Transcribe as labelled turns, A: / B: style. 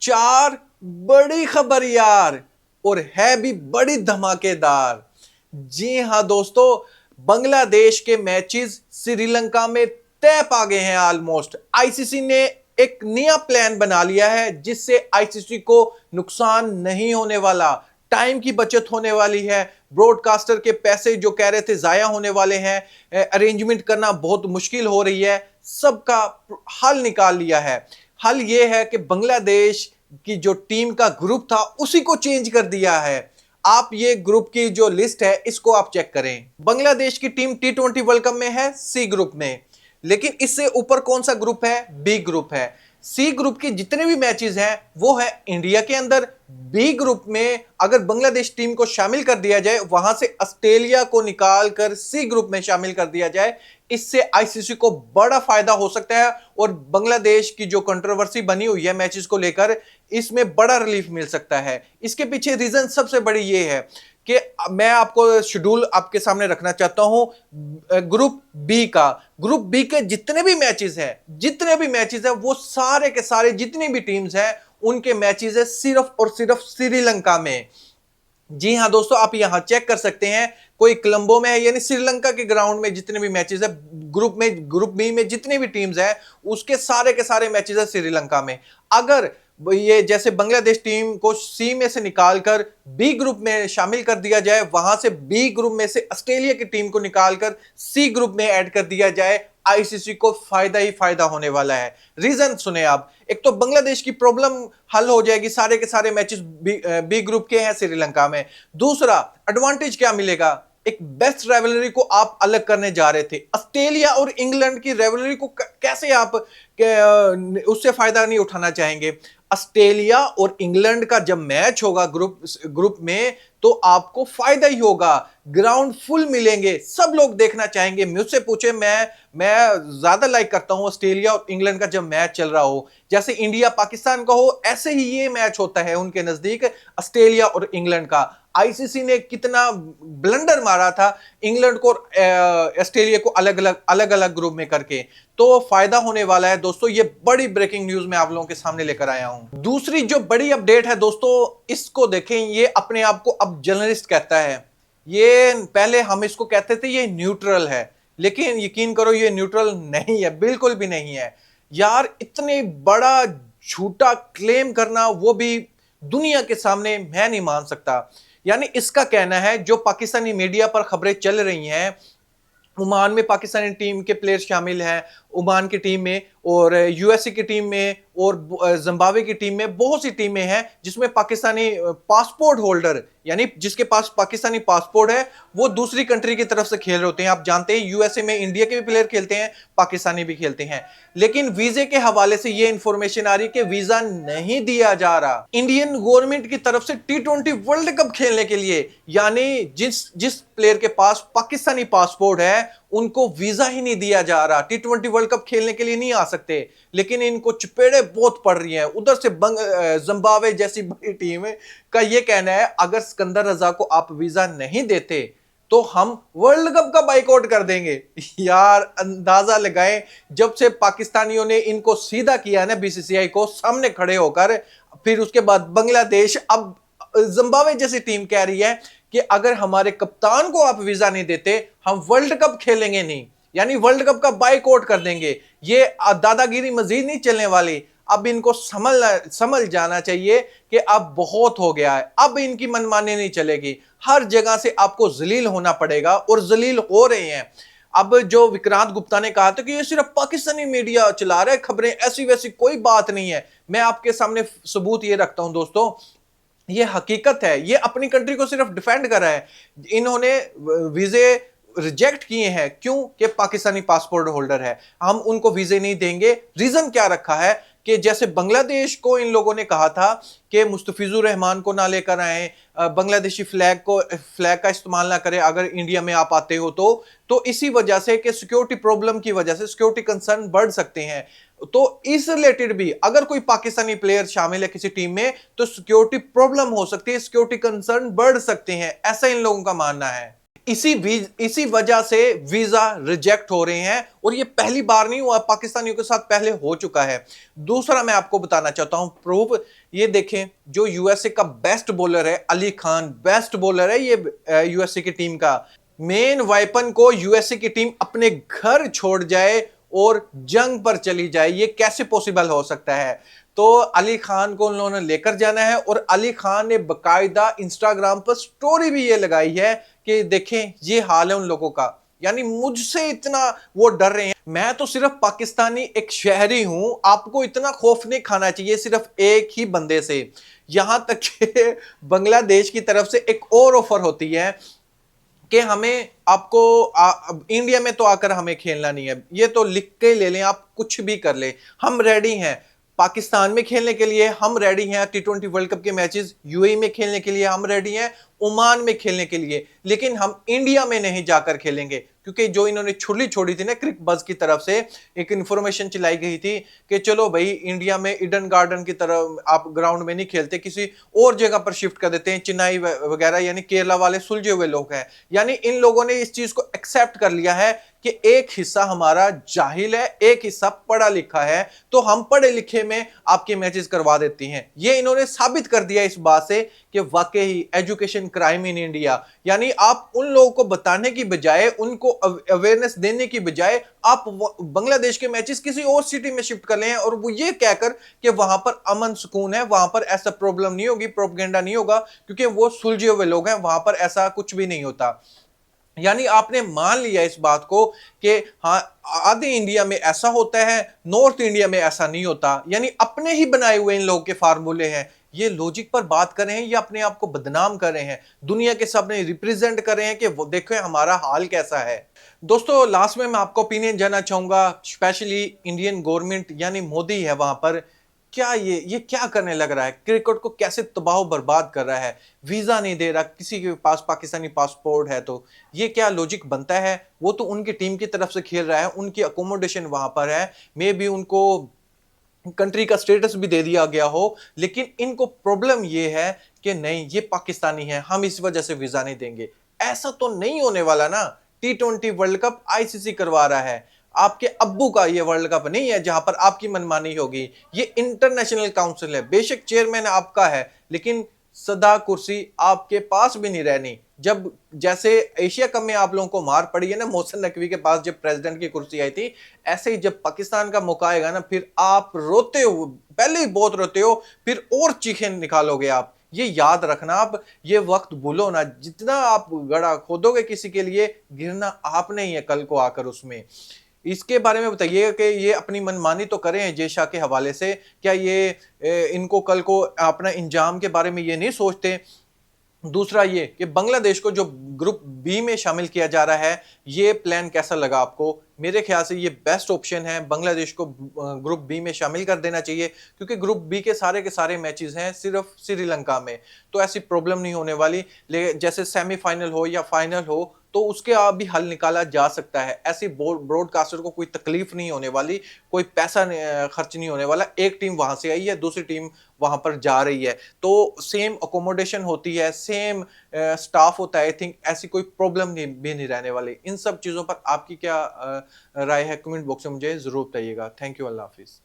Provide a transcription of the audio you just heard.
A: चार बड़ी खबर यार, और है भी बड़ी धमाकेदार। जी हां दोस्तों, बांग्लादेश के मैचेस श्रीलंका में तय पा गए हैं ऑलमोस्ट। आईसीसी ने एक नया प्लान बना लिया है जिससे आईसीसी को नुकसान नहीं होने वाला, टाइम की बचत होने वाली है, ब्रॉडकास्टर के पैसे जो कह रहे थे जाया होने वाले हैं, अरेंजमेंट करना बहुत मुश्किल हो रही है, सबका हल निकाल लिया है। हल यह है कि बांग्लादेश की जो टीम का ग्रुप था उसी को चेंज कर दिया है। आप ये ग्रुप की जो लिस्ट है इसको आप चेक करें। बांग्लादेश की टीम टी20 वर्ल्ड कप में है सी ग्रुप में, लेकिन इससे ऊपर कौन सा ग्रुप है? बी ग्रुप है। सी ग्रुप के जितने भी मैचेस हैं वो है इंडिया के अंदर। बी ग्रुप में अगर बांग्लादेश टीम को शामिल कर दिया जाए, वहां से ऑस्ट्रेलिया को निकाल कर सी ग्रुप में शामिल कर दिया जाए, इससे आईसीसी को बड़ा फायदा हो सकता है और बांग्लादेश की जो कंट्रोवर्सी बनी हुई है मैचेस को लेकर, इसमें बड़ा रिलीफ मिल सकता है। इसके पीछे रीजन सबसे बड़ी ये है कि मैं आपको शेड्यूल आपके सामने रखना चाहता हूं ग्रुप बी का। ग्रुप बी के जितने भी मैचेस हैं वो सारे के सारे जितनी भी टीम्स हैं उनके मैचेस है सिर्फ और सिर्फ श्रीलंका में। जी हां दोस्तों, आप यहां चेक कर सकते हैं, कोई कोलंबो में है यानी श्रीलंका के ग्राउंड में जितने भी मैचेस है, ग्रुप बी में जितने भी टीम्स हैं उसके सारे के सारे मैचेस है श्रीलंका में। अगर ये जैसे बांग्लादेश टीम को सी में से निकालकर बी ग्रुप में शामिल कर दिया जाए, वहां से बी ग्रुप में से ऑस्ट्रेलिया की टीम को निकालकर सी ग्रुप में ऐड कर दिया जाए, आईसीसी को फायदा ही फायदा होने वाला है। रीजन सुने आप, एक तो बांग्लादेश की प्रॉब्लम हल हो जाएगी, सारे के सारे मैचेस बी ग्रुप के हैं श्रीलंका में। दूसरा एडवांटेज क्या मिलेगा? एक बेस्ट राइवलरी को आप अलग करने जा रहे थे। ऑस्ट्रेलिया और इंग्लैंड की राइवलरी को कैसे आप उससे फायदा नहीं उठाना चाहेंगे? ऑस्ट्रेलिया और इंग्लैंड का जब मैच होगा ग्रुप में तो आपको फायदा ही होगा, ग्राउंड फुल मिलेंगे, सब लोग देखना चाहेंगे। मुझसे पूछे, मैं ज्यादा लाइक करता हूं ऑस्ट्रेलिया और इंग्लैंड का जब मैच चल रहा हो, जैसे इंडिया पाकिस्तान का हो, ऐसे ही ये मैच होता है उनके नजदीक ऑस्ट्रेलिया और इंग्लैंड का। आईसीसी ने कितना ब्लंडर मारा था इंग्लैंड को ऑस्ट्रेलिया को अलग अलग ग्रुप में करके, तो फायदा होने वाला है दोस्तों। ये बड़ी ब्रेकिंग न्यूज मैं आप लोगों के सामने लेकर आया हूं। दूसरी जो बड़ी अपडेट है दोस्तों, इसको देखें, ये अपने आप को अब जर्नलिस्ट कहता है। ये पहले हम इसको कहते थे ये न्यूट्रल है, लेकिन यकीन करो ये न्यूट्रल नहीं है, बिल्कुल भी नहीं है यार। इतने बड़ा झूठा क्लेम करना, वो भी दुनिया के सामने, मैं नहीं मान सकता। यानी इसका कहना है, जो पाकिस्तानी मीडिया पर खबरें चल रही हैं, ओमान में पाकिस्तानी टीम के प्लेयर शामिल हैं, ओमान की टीम में और यूएसए की टीम में और जिम्बाब्वे की टीम में, बहुत सी टीमें हैं जिसमें पाकिस्तानी पासपोर्ट होल्डर, यानी जिसके पास पाकिस्तानी पासपोर्ट है, वो दूसरी कंट्री की तरफ से खेल रहे होते हैं। आप जानते हैं यूएसए में इंडिया के भी प्लेयर खेलते हैं, पाकिस्तानी भी खेलते हैं, लेकिन वीजे के हवाले से ये इंफॉर्मेशन आ रही कि वीजा नहीं दिया जा रहा इंडियन गवर्नमेंट की तरफ से टी20 वर्ल्ड कप खेलने के लिए। यानी जिस प्लेयर के पास पाकिस्तानी पासपोर्ट है उनको वीजा ही नहीं दिया जा रहा, टी20 वर्ल्ड कप खेलने के लिए नहीं आ सकते। लेकिन इनको चपेड़े बहुत पड़ रही हैं उधर से। जिम्बाब्वे जैसी बड़ी टीम का ये कहना है, अगर सिकंदर रजा को आप वीजा नहीं देते तो हम वर्ल्ड कप का बाइकआउट कर देंगे। यार अंदाजा लगाएं, जब से पाकिस्तानियों ने इनको सीधा किया ना बीसीसीआई को सामने खड़े होकर, फिर उसके बाद बांग्लादेश, अब जिम्बाब्वे जैसी टीम कह रही है कि अगर हमारे कप्तान को आप वीजा नहीं देते हम वर्ल्ड कप खेलेंगे नहीं, यानी वर्ल्ड कप का बाइकआउट कर देंगे। ये दादागिरी मजीद नहीं चलने वाली। अब इनको समझ जाना चाहिए कि अब बहुत हो गया है, अब इनकी मनमानी नहीं चलेगी, हर जगह से आपको जलील होना पड़ेगा और जलील हो रहे हैं। अब जो विक्रांत गुप्ता ने कहा था कि ये सिर्फ पाकिस्तानी मीडिया चला रहा है खबरें, ऐसी वैसी कोई बात नहीं है, मैं आपके सामने सबूत ये रखता हूं दोस्तों, ये हकीकत है। ये अपनी कंट्री को सिर्फ डिफेंड कर रहा है। इन्होंने वीजे रिजेक्ट किए हैं, क्यों? कि पाकिस्तानी पासपोर्ट होल्डर है, हम उनको वीजे नहीं देंगे। रीजन क्या रखा है कि जैसे बांग्लादेश को इन लोगों ने कहा था कि मुस्तफिजुर रहमान को ना लेकर आए, बांग्लादेशी फ्लैग का इस्तेमाल ना करें अगर इंडिया में आप आते हो तो इसी वजह से कि सिक्योरिटी प्रॉब्लम की वजह से सिक्योरिटी कंसर्न बढ़ सकते हैं। तो इस रिलेटेड भी अगर कोई पाकिस्तानी प्लेयर शामिल है किसी टीम में तो सिक्योरिटी प्रॉब्लम हो सकती है, सिक्योरिटी कंसर्न बढ़ सकते हैं, ऐसा इन लोगों का मानना है। इसी वजह से वीजा रिजेक्ट हो रहे हैं, और ये पहली बार नहीं हुआ, पाकिस्तानियों के साथ पहले हो चुका है। दूसरा मैं आपको बताना चाहता हूं प्रूफ, ये देखें, जो यूएसए का बेस्ट बॉलर है अली खान, बेस्ट बॉलर है ये यूएसए की टीम का, मेन वेपन को यूएसए की टीम अपने घर छोड़ जाए और जंग पर चली जाए, ये कैसे पॉसिबल हो सकता है? तो अली खान को उन लोगों ने लेकर जाना है, और अली खान ने बकायदा इंस्टाग्राम पर स्टोरी भी ये लगाई है कि देखें ये हाल है उन लोगों का, यानी मुझसे इतना वो डर रहे हैं। मैं तो सिर्फ पाकिस्तानी एक शहरी हूं, आपको इतना खौफ नहीं खाना चाहिए सिर्फ एक ही बंदे से। यहां तक कि बांग्लादेश की तरफ से एक और ऑफर होती है कि हमें आपको इंडिया में तो आकर हमें खेलना नहीं है, ये तो लिख के ले लें, आप कुछ भी कर ले, हम रेडी हैं पाकिस्तान में खेलने के लिए, हम रेडी हैं T20 वर्ल्ड कप के मैचेस यूएई में खेलने के लिए, हम रेडी हैं ओमान में खेलने के लिए, लेकिन हम इंडिया में नहीं जाकर खेलेंगे। क्योंकि जो इन्होंने छुरी छोड़ी थी ना क्रिक बज की तरफ से, एक इंफॉर्मेशन चलाई गई थी कि चलो भाई इंडिया में ईडन गार्डन की तरफ आप ग्राउंड में नहीं खेलते, किसी और जगह पर शिफ्ट कर देते हैं, चेन्नई वगैरह, यानी केरला वाले सुलझे हुए लोग हैं। यानी इन लोगों ने इस चीज को एक्सेप्ट कर लिया है कि एक हिस्सा हमारा जाहिल है, एक हिस्सा पढ़ा लिखा है, तो हम पढ़े लिखे में आपके मैचेस करवा देती हैं। ये इन्होंने साबित कर दिया इस बात से कि वाकई एजुकेशन क्राइम इन इंडिया, यानी आप उन लोगों को बताने की बजाय, उनको अवेयरनेस देने की बजाय, आप बांग्लादेश के मैचेस किसी और सिटी में शिफ्ट कर लें, और वो ये कहकर कि वहां पर अमन सुकून है, वहां पर ऐसा प्रॉब्लम नहीं होगी, प्रोपेगेंडा नहीं होगा, क्योंकि वो सुलझे हुए लोग हैं, वहां पर ऐसा कुछ भी नहीं होता। यानी आपने मान लिया इस बात को कि हाँ आधे इंडिया में ऐसा होता है, नॉर्थ इंडिया में ऐसा नहीं होता, यानी अपने ही बनाए हुए इन लोगों के फार्मूले हैं। ये लॉजिक पर बात कर रहे हैं या अपने आप को बदनाम कर रहे हैं, दुनिया के सामने रिप्रेजेंट कर रहे हैं कि वो देखो हमारा हाल कैसा है। दोस्तों लास्ट में मैं आपका ओपिनियन जानना चाहूंगा, स्पेशली इंडियन गवर्नमेंट यानी मोदी है वहां पर, क्या ये क्या करने लग रहा है, क्रिकेट को कैसे तबाह बर्बाद कर रहा है, वीजा नहीं दे रहा किसी के पास पाकिस्तानी पासपोर्ट है, तो ये क्या लॉजिक बनता है? वो तो उनकी टीम की तरफ से खेल रहा है, उनकी अकोमोडेशन वहां पर है, मे बी उनको कंट्री का स्टेटस भी दे दिया गया हो, लेकिन इनको प्रॉब्लम ये है कि नहीं ये पाकिस्तानी है, हम इस वजह से वीजा नहीं देंगे। ऐसा तो नहीं होने वाला ना। T20 वर्ल्ड कप आईसीसी करवा रहा है, आपके अब्बू का ये वर्ल्ड कप नहीं है जहां पर आपकी मनमानी होगी। ये इंटरनेशनल काउंसिल है, बेशक चेयरमैन आपका है, लेकिन सदा कुर्सी आपके पास भी नहीं रहनी। जब जैसे एशिया कप में आप लोगों को मार पड़ी है ना मोहसिन नकवी के पास जब प्रेसिडेंट की कुर्सी आई थी, ऐसे ही जब पाकिस्तान का मौका आएगा ना, फिर आप रोते हो, पहले ही बहुत रोते हो, फिर और चीखें निकालोगे आप। ये याद रखना, आप ये वक्त भूलो ना, जितना आप गड़ा खोदोगे किसी के लिए, गिरना आपने ही है कल को आकर उसमें। इसके बारे में बताइए कि ये अपनी मनमानी तो करें जय शाह के हवाले से, क्या ये इनको कल को अपना इंजाम के बारे में ये नहीं सोचते? दूसरा ये कि बांग्लादेश को जो ग्रुप बी में शामिल किया जा रहा है, ये प्लान कैसा लगा आपको? मेरे ख्याल से ये बेस्ट ऑप्शन है, बांग्लादेश को ग्रुप बी में शामिल कर देना चाहिए, क्योंकि ग्रुप बी के सारे मैचेस हैं सिर्फ श्रीलंका में, तो ऐसी प्रॉब्लम नहीं होने वाली। जैसे सेमीफाइनल हो या फाइनल हो तो उसके आप भी हल निकाला जा सकता है, ऐसी ब्रॉडकास्टर को कोई तकलीफ नहीं होने वाली, कोई पैसा खर्च नहीं होने वाला। एक टीम वहां से आई है, दूसरी टीम वहां पर जा रही है, तो सेम अकोमोडेशन होती है, सेम स्टाफ होता है, आई थिंक ऐसी कोई प्रॉब्लम भी नहीं रहने वाली। इन सब चीजों पर आपकी क्या राय है? कमेंट बॉक्स में मुझे जरूर बताइएगा। Thank you, Allah Hafiz.